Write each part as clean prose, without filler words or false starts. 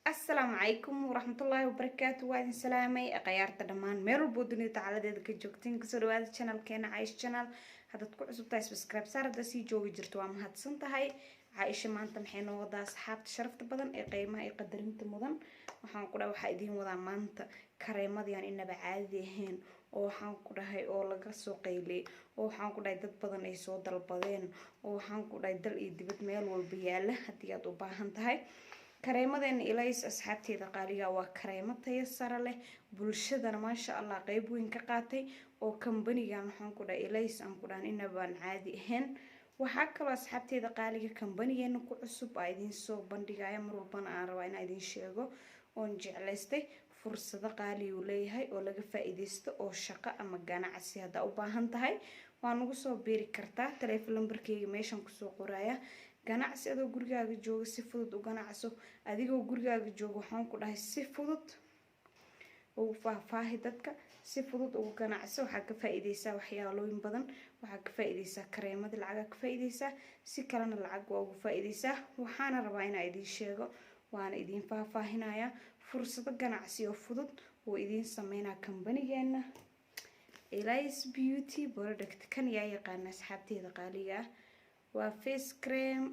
السلام عليكم ورحمة الله وبركاته. وادين سلامي أقيارت دمان ميرو بودني تعالى ديدك جوجتين كسر هذا channel كان عايش channel هذا تكون عصب تاي سبسكرايب صار دسي جوجي جرتوا ما هتصنت هاي عايشة ما أنت محين وضع أصحاب تشرفت بدن قيمة يقدرين تمضن وحن كده وحيدين وضع ما أنت كريمة يعني إن بعادي هين oo waxaan ku dhahay oo laga soo qaylay oo waxaan ku dhahay dad badan ay soo dalbadeen oo waxaan ku dhahay dal iyo dibad meel walba yaala hadii aad u baahan tahay kareemadan ilays asxaabteeda qaaliga waa kareemo tayo sare leh bulshadana ma sha Allah qayb weyn ka qaatay oo company-gan waxaan ku dhahay ilays aan ku dhahan inabaan caadi ahayn waxa kale asxaabteeda qaaliga company-geena ku cusub ay idin soo bandhigaya mar walbana aan rabaa in aan idin sheego oo jeclaystay fursado qaali u leeyahay oo laga faa'iideysto oo shaqo ama ganacsi hada u baahan tahay waan ugu soo beeri kartaa telefoon numberkayga meeshan ku soo qoraya ganacsi adoo gurigaaga jooga si fudud u ganacso adigoo gurigaaga jooga waxaan ku dhahay si fudud ugu faahfaahi dadka si fudud ugu ganacso waxa ka faa'iideysaa waxyaalooyin badan waxa ka faa'iideysaa kareemada lacag ka faa'iideysaa si kalena lacag waa ugu faa'iideysaa waxaana rabaa in aan idin sheego waana idin faahfaahinaya fursado ganacsi oo fudud oo idin sameynaa company-geena Elias Beauty Product kan yaa yaqaan asxaabteeda qaaliga waa face cream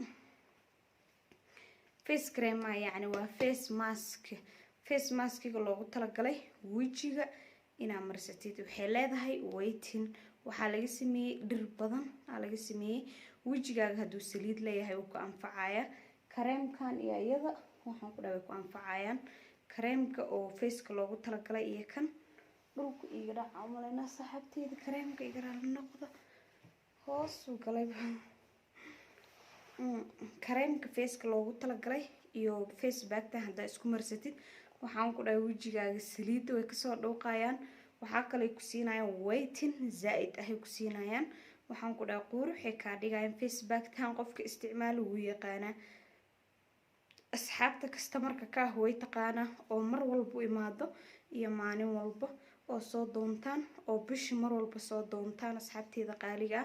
yani waa face mask loogu talagalay wajiga ina marsatid waxay leedahay waiting waxa laga sameeyay dhir badan laga sameeyay wajigaaga haduu saliid leeyahay uu ku anfacaya kareemkan iyo iyada waxaan ku dhahay ku anfacayaan kareemka oo face-ka loogu talagalay iyo kan dhulku iga dhac amalena saxabteeda kareemka iga raal noqdo hoos u galay kareemka face-ka loogu talagalay iyo face pack-ta hada isku marsatid waxaan ku dhahay wajigaaga saliid way ka soo dhooqayaan waxa kale ku siinayaan waiting zaid ah ku siinayaan waxaan ku dhahay quruxay ka dhigayaan face pack-tan qofka isticmaal uu yaqaana asxaabta customer-ka ka way taqaana oo mar walba imaado iyo maalin walba oo soo doontaan oo bish mar walba soo doontaan asxaabteeda qaaliga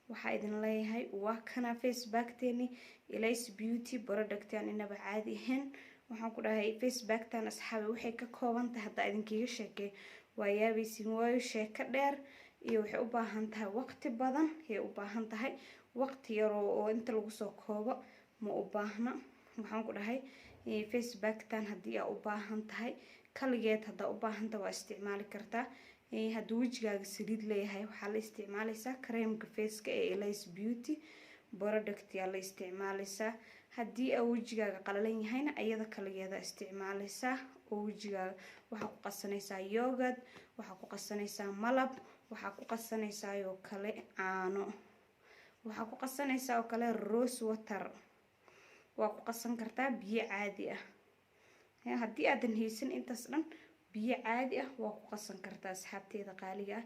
waxa idin leeyahay waa kana face pack-teeni Elias Beauty Product aan inaba caadi ahayn waxaan ku dhahay face pack-tan asxaabi waxay ka kooban tahay hada idinkiga sheekay waa yaabaysin waayo sheeko dheer iyo waxay u baahan tahay waqti badan ee u baahan tahay waqti yar oo inta lagu soo koobo ma u baahna waxaan ku dhahay face pack-tan hadii aad u baahan tahay kaligeed hada u baahan tahay waa isticmaali kartaa haduu wajigaaga saliid leeyahay waxa la isticmaalaysaa kareemka face-ka ee Elias Beauty Product yaa la isticmaalaysaa hadii aad wajigaaga qalalan yahayna ayada kaligeeda isticmaalaysaa oo wajigaaga waxa ku qasanaysaa yogurt waxa ku qasanaysaa malab waxa ku qasanaysaa oo kale caano waxa ku qasanaysaa oo kale rose water waa ku qasan kartaa biyo caadi ah hadii aadan haysan intaas dhan biyo caadi ah waa ku qasan kartaa asxaabteeda qaaliga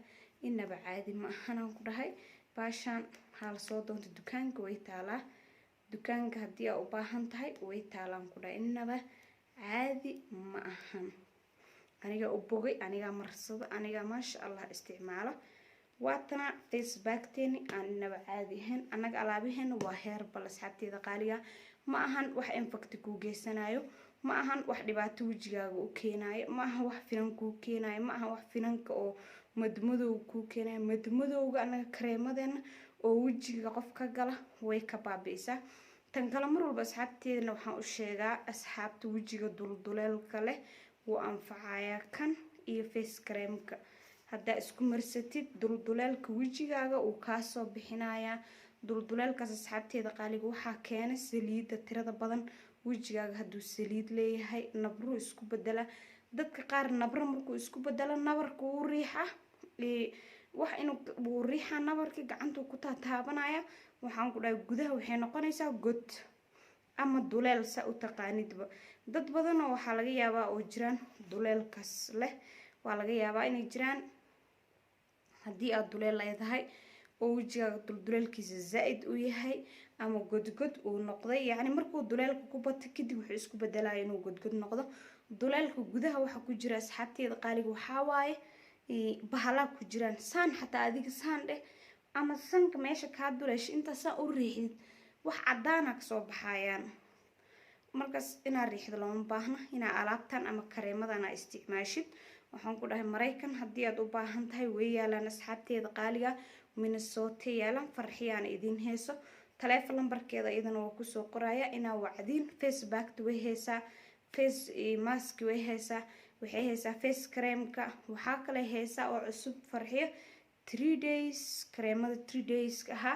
inaba caadi ma ahan ku dhahay baashan hal soo doonto dukaanka way taalaa dukaanka hadii aad u baahan tahay way taalaan ku dhahay inaba caadi ma ahan aniga u bogay aniga marsado aniga ma sha Allah isticmaalo waatana face pack-teeni aan inaba caadi ahayn anaga alaabaheena waa herbal asxaabteeda qaaliga ma ahan wax infect ku geysanayo ma ahan wax dhibaato wajigaaga u keenayo ma ahan wax finan ku keenayo ma ahan wax finanka oo madmadow ku keenayo madmadowga anaga kareemadeena oo wajiga qof ka gala way ka baabiisaa tan kale mar walba asxaabteedana waxaan u sheegaa asxaabta wajiga dulduleelka leh wuu anfacaya kan iyo face cream-ka hada isku marsatid dulduleelka wajigaaga uu ka soo bixinaya dulduleelkaas asxaabteeda qaaliga waxa keenay saliida tirada badan wajigaaga haduu saliid leeyahay nabru isku bedela dadka qaar nabro markuu isku bedelo nabarku uu riixa wax inuu riixa nabarka gacanta ku taabanaya waxaan ku dhahay gudaha waxay noqonaysaa god ama duleel sa u taqaanidba dad badan oo waxa laga yaabaa oo jiraan duleelkaas leh waa laga yaabaa inay jiraan hadii aad duleel leedahay oo wajigaaga dulduleelkiisa zaid u yahay ama godgod uu noqday yani markuu duleelku ku bato kadib wuxuu isku bedelaa inuu godgod noqdo duleelka gudaha waxa ku jira asxaabteeda qaaliga waxa waaye bahala ku jiraan saan xataa adiga saan dheh ama sanka meesha ka duleesh inta saan u riixid wax cadaan ah soo baxayaan markaas inaa riixdo lama baahna inaa alaabtan ama kareemadana isticmaashid waxaan ku dhahay Mareykan haddii aad u baahan tahay way yaalaan asxaabteeda qaaliga Minnesota yaalaan farxiyaan idin heeso taleefan lambarkeeda iyadana waa kusoo qoraya inaa wacdiin Facebook way heesaa face mask way heesaa waxay heesaa face creamka waxaa kale heesaa oo cusub farxiyo 3 days kareemada 3 days aha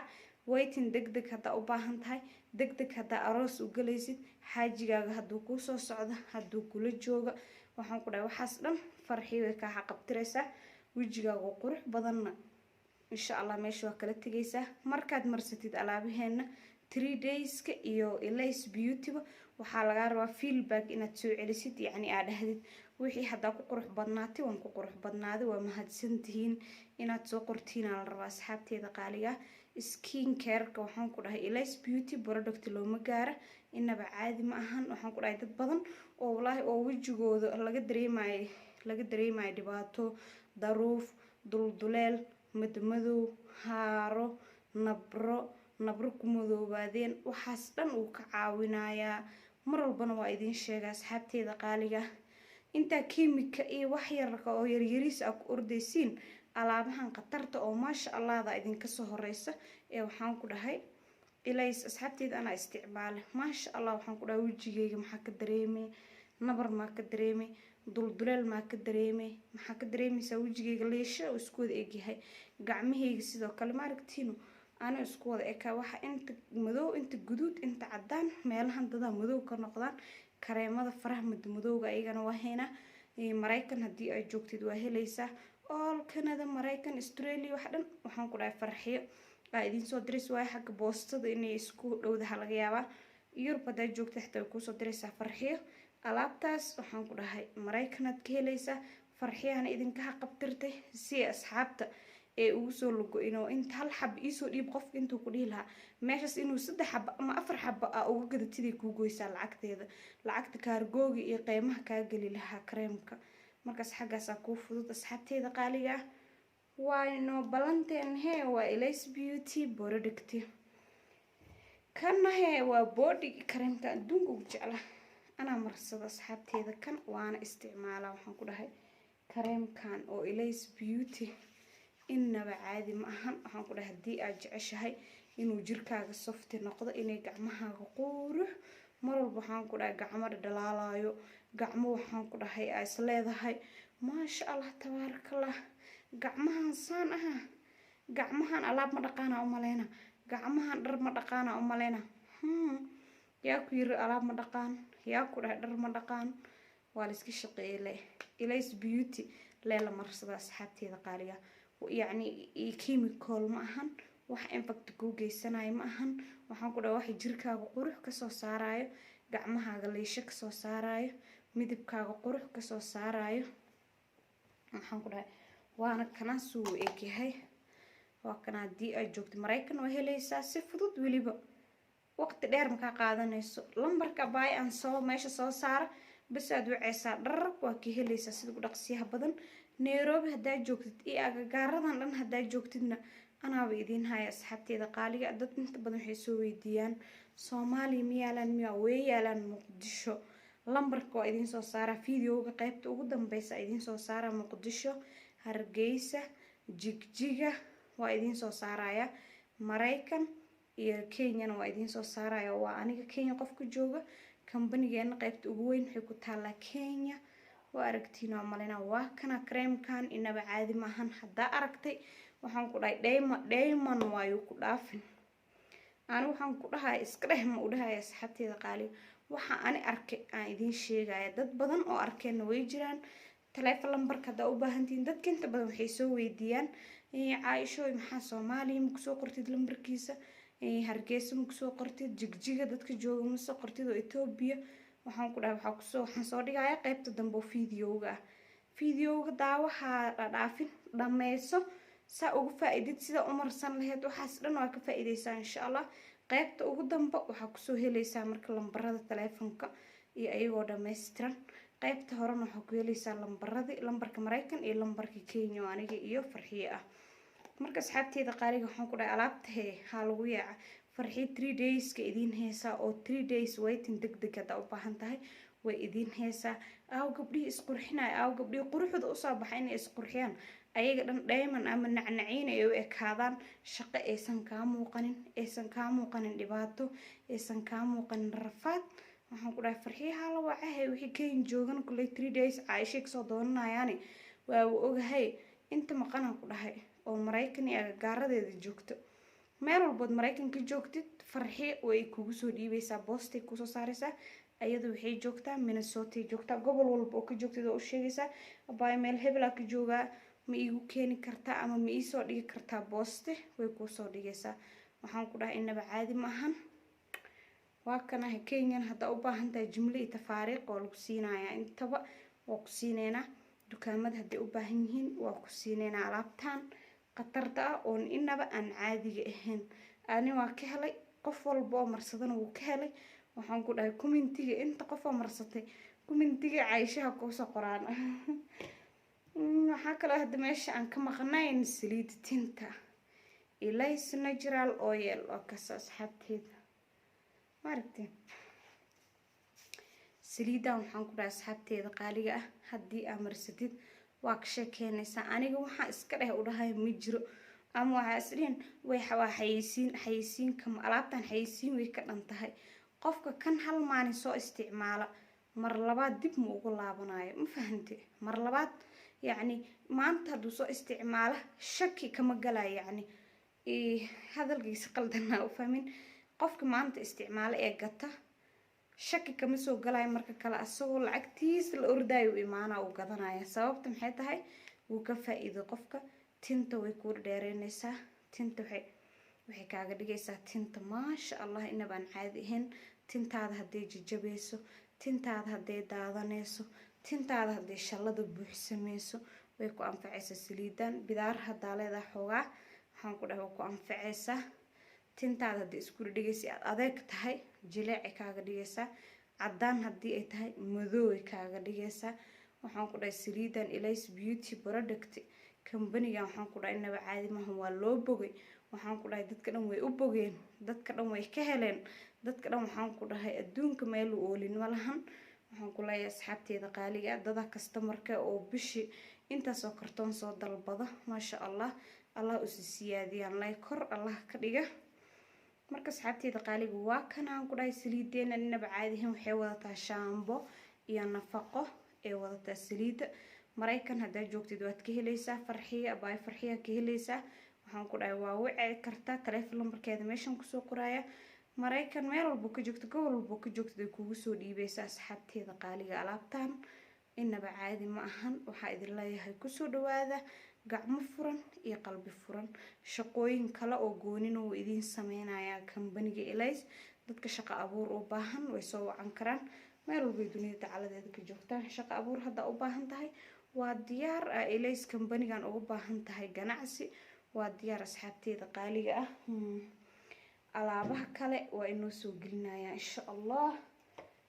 waiting degdeg hada u baahan tahay degdeg hada aroos u galaysid xaajigaaga haduu ku soo socdo haduu kula jooga waxaan ku dhahay waxaas dhan farxiyo way ka xaqabtiraysaa wajigaaga qurux badanna insha Allah meesha waa kala tagaysaa markaad marsatid alaabaheena 3 days ka iyo Elise Beauty waxaa laga rabaa feedback inaad soo celisid yani aad dhahdid wixii hada ku qurux badnaatay waan ku qurux badnaaday waa mahadsantihiin inaad soo qortiin la rabaa asxaabteeda qaaliga skin care ka waxaan ku dhahay Elise Beauty product looma gaara inaba caadi ma ahan waxaan ku dhahay dad badan oo wallahi oo wajigooda laga dareemayo dhibaato daruuf dulduleel madmadow haaro nabro ku madoobaadeen waxaas dhan uu ka caawinayaa mar walbana waa idin sheega asxaabteeda qaaliga inta kiimika iyo wax yarka oo yaryariis ah ku ordaysiin alaabahan qatarta oo maasha Allah da idin ka soo horeysa ee waxaan ku dhahay Elise asxaabteeda ana isticmaale maasha Allah waxaan ku dhahay wajigeyga maxaa ka dareemay nabar ma ka dareemay dulduleel ma ka dareemay maxaa ka dareemaysaa wajigeyga leesha oo isku wada egyahay gacmahayga sidoo kale ma aragtiino ana isku wada eka waxa inta madow inta guduud inta cadaan meelahan dada madow ka noqdaan kareemada faraha madmadowga ayagana waa heena Mareykan hadii ay joogtid waa helaysaa all Canada Mareykan Australia wax dhan waxaan ku dhahay farxiyo ay idin soo diris way xagga boostada inay isku dhowdaha laga yaabaa Europe haday joogto xitaa ku soo diraysaa farxiyo alaabtaas waxaan ku dhahay Mareykan aad ka helaysaa farxiyana idinka qabtirtay si asxaabta ee ugu soo lugo inuu inta hal xab isoo dhiib qof intuu ku dhigi lahaa meeshas inuu 3 xab ama 4 xab uga gadatidii ku goysaa lacagta kaargooga iyo qiimaha ka gali lahaa kareemka markaas xagaas ku fudud asxaabteeda qaaliga waa inoo balanteen waa Elise Beauty product kana waa body kareemka adduunka ugu jecel ana marsada asxaabteeda kan waana isticmaala waxaan ku dhahay kareemkan oo Elise Beauty inaba caadi ma ahan waxaan ku dhahay hadii aad jeceshahay inuu jirkaaga soft noqdo inay gacmahaaga qurux mar walba waxaan ku dhahay gacmo dhalaalayo gacmo waxaan ku dhahay ay isleedahay maasha Allah tabarakallah gacmahan saan aha gacmahan alaab ma dhaqaana u maleena gacmahan dhar ma dhaqaana u maleena yaa ku yiri alaab ma dhaqaan yaa ku dhahay dhar ma dhaqaan waa la iska shaqeeyay Elise Beauty leela marsada asxaabteeda qaaliga يعني chemical ma ahan wax impact ku geysanayo ma ahan waxaan ku dhahay wax jirkaaga qurux ka soo saarayo gacmahaaga leesha ka soo saarayo midabkaaga qurux ka soo saarayo waxaan ku dhahay waana kana soo eegyahay waa kana hadii ay joogto Mareykan oo helaysaa si fudud waliba waqti dheer ma ka qaadanayso lambarka baay aan soo meesha soo saar bas aad wacaysaa dhar waa ka helaysaa sida dhaqsiyaha badan Nairobi hadaa joogtid iyo agagaaradan dhan hadaa joogtidna anaaba idin haya asxaabteeda qaaliga dad inta badan waxay soo weydiiyaan Soomaaliya miyaalan miyaa way yaalan Muqdisho lambarka waa idin soo saara fiidiyoga qaybta ugu dambaysa idin soo saara Muqdisho Hargeysa Jigjiga waa idin soo saaraya Mareykan iyo Kenya waa idin soo saaraya waa aniga Kenya qofka jooga company-geena qaybta ugu weyn waxay ku taala Kenya waa aragtiin oo malena waa kana creamkan inaba caadi ma ahan hada aragtay waxaan ku dhahay diamond waayo ku dhaafin aan waxaan ku dhahay iska dhehma u dhahay asxaabteeda qaali waxa aan arkay aan idin sheegaya dad badan oo arkeen way jiraan taleefan lambarka hada u baahantiin dadka inta badan waxay soo weydiiyaan Caaisho maxaa Soomaaliya ma ku soo qortid lambarkiisa Hargeysa ma ku soo qortid Jigjiga dadka jooga ma soo qortid oo Ethiopia waxaan ku dhahay waxaan soo dhigaya qaybta dambe fiidiyowga daawaha dhaafin dhameyso sa ugu faa'iidid sida umarsan lahayd waxaas dhan waa ka faa'iideysaa insha Allah qaybta ugu dambe waxa ku soo helaysaa marka lambarada taleefanka iyo ayagoo dhameystiran qaybta horena waxa ku helaysaa lambarka Mareykan iyo lambarka Kenya aniga iyo farxiye ah marka asxaabteeda qaaliga waxaan ku dhahay alaabta ha lagu yaaca farxii 3 days ka idin heesaa oo 3 days waiting degdeg hada u baahan tahay way idin heesaa aaw gabdhii isqurxinay aaw gabdhii quruxda u soo baxay inay isqurxiyaan ayaga dhan diamond ama nacnaciin ay u ekaadaan shaqo aysan ka muuqanin dhibaato aysan ka muuqanin rafaad waxaan ku dhahay farxiyaha la wacahay wixii keen joogan kulay 3 days Aisha soo doonanayaani waa ogahay inta maqanaan ku dhahay oo Mareykan iyo gaaradeeda joogto meel walba Mareykanka joogtid farxi way kugu soo dhiibaysaa boostay ku soo saaraysaa ayadu waxay joogtaa Minnesota joogtaa gobol walba oo ka joogtid oo u sheegaysaa abay meel hebel ka joogaa ma igu keeni kartaa ama ma ii soo dhigi kartaa booste way ku soo dhigaysaa waxaan ku dhahay inaba caadi ma ahan waa kana Kenyan hada u baahan tahay jumla iyo tafaariiq oo lagu siinayaa intaba waa ku siinayna dukaamada hadii u baahan yihiin waa ku siinayna alaabtaan qatarta oo inaba aan caadiga ahayn ani waa ka helay qof walba oo marsadana wuu ka helay waxaan ku dhahay commentiga inta qof oo marsatay commentiga Aisha ku soo qoraan waxa kale hadda meesha aan ka maqnayn saliid tinta Ilays natural oil oo ka soo asxaabteeda marti saliidan waxaan ku dhahay asxaabteeda qaaliga ah hadii aad marsatid waa ka sheekeynaysaa aniga waxa iska dheh u dhahay ma jiro ama waxa isdhin way xayeysiin kam alaabtan xayeysiin way ka dhantahay qofka kan hal maalin soo isticmaala mar labaad dib ma ugu laabanayo ma fahantay mar labaad يعني ما أنت دوسو استعماله شكي كما قلا يعني هذا القيس قلدنا وفهمين قفك ما أنت استعماله قطة شكي كما سو قلا مركا كلا أسوه العكتيس الأرداي وإيمانا وقضنا يا سبب تمحيطة هاي وكفا إذا قفك تنتو ويكور ديرينيسا تنتو وحي كاقا ديجيسا تنتو ما شاء الله إنا بان عاديهن تنتا هذا هدي جيجابيسو تنتا هذا هدي دادانيسو tintaada hadii shalada buuxsameeyso way ku anfacaysaa saliidan bidaar hadaa leedahay xogaa waxaan ku dhahay ku anfacaysaa tintaada hadii isku dhigaysi adeeg tahay jileec kaaga dhigaysaa cadaan hadii ay tahay madow kaaga dhigaysaa waxaan ku dhahay saliidan Ilays beauty product company-ga waxaan ku dhahay inaba caadi ma waa loo bogay waxaan ku dhahay dadka dhan way u bogeen dadka dhan way ka heleen dadka dhan waxaan ku dhahay adduunka meel u oolin ma lahan waxaan ku leeyahay asxaabteeda qaaliga dada customer-ka oo bishi inta soo kartoon soo dalbada ma sha Allah Allah u siyaadiyaan lay kor Allah ka dhiga marka asxaabteeda qaaliga waa kana aan ku dhahay saliideena inaba caadihin waxay wadataa shaambo iyo nafaqo ee wadataa saliida Mareykan hadaa joogtid waad ka helaysaa farxiya abay farxiya ka helaysaa waxaan ku dhahay waa wici kartaa telefoon numberkeeda meeshan ku soo qoraya Mareykan meel walba ka joogto gobol walba ka joogto kugu soo dhiibaysaa asxaabteeda qaaliga alaabtan inaba caadi ma ahan waxa idin leeyahay ku soo dhawaada gacmo furan iyo qalbi furan shaqooyin kale oo goonin oo idin sameynaya company-ga Ilays dadka shaqo abuur u baahan way soo wacan karaan meel walba dunida tacaladeeda ka joogtaan shaqo abuur hada u baahan tahay waa diyaar Ilays company-gan ugu baahan tahay ganacsi waa diyaar asxaabteeda qaaliga ah alaabaha kale waa inoo soo gelinaya insha Allah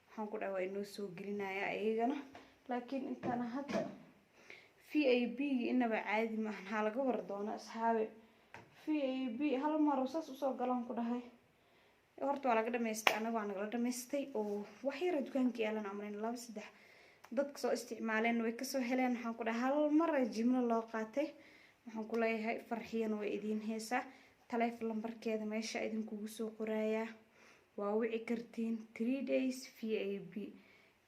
waxaan ku dhahay waa inoo soo gelinaya ayagana laakiin intana hadda VAB inaba caadi ma aha laga war doona asxaabe VAB hal mar oo saas u soo galan ku dhahay horta waa laga dhameystay anaga waa naga dhameystay oo wax yar dukaanka yeelan amreen 2-3 dadka soo isticmaaleen way ka soo heleen waxaan ku dhahay hal mar jimlo loo qaatay waxaan ku leeyahay farxiyan way idin heesaa telefoon numberkeeda meesha idin kugu soo qoraya waa wici kartiin 3 days VAB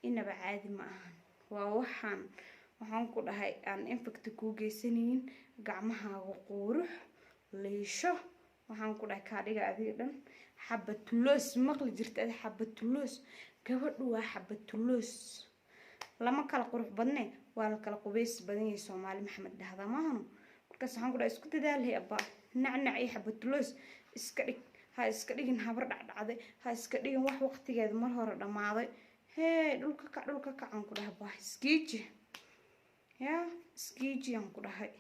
inaba caadi ma aha waa waxaan ku dhahay aan infect ku geysaneen gacmahaaga qurux leesho waxaan ku dhahay ka dhiga adiga dhan xabatuloos maqli jirta xabatuloos gabadhu waa xabatuloos lama kala qurux badne waa la kala qubeys badan yahay Soomaali Maxamed dhahda maahan markaas waxaan ku dhahay isku dadaalay abba nacnac ay xabatuloos iska dhig ha iska dhigin habar dhacday ha iska dhigin wax waqtigeeda mar hore dhamaaday dhulka ka aan ku dhahay baa iskiiji ya iskiiji aan ku dhahay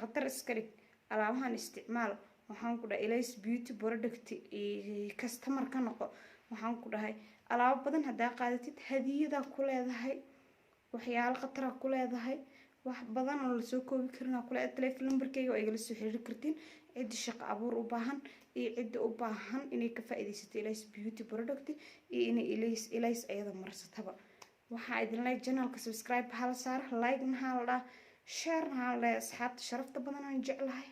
qatar iska dhig alaabahan isticmaal waxaan ku dhahay Ilays beauty product customer ka noqo waxaan ku dhahay alaabo badan hadaa qaadatid hadiyada ku leedahay waxyaalo qatar ku leedahay wax badan oo la soo koobi karina ku leedahay telefoon numberkayga oo igala soo xiriir kartiin cid shaqo abuur u baahan iyo cidda u baahan inay ka faa'iidaysato Ilays Beauty Product iyo inay Ilays ayada marsataba waxaa idin leeyahay channelka subscribe hal saar like na hal share na hal asxaabta sharafta badan aan jeclahay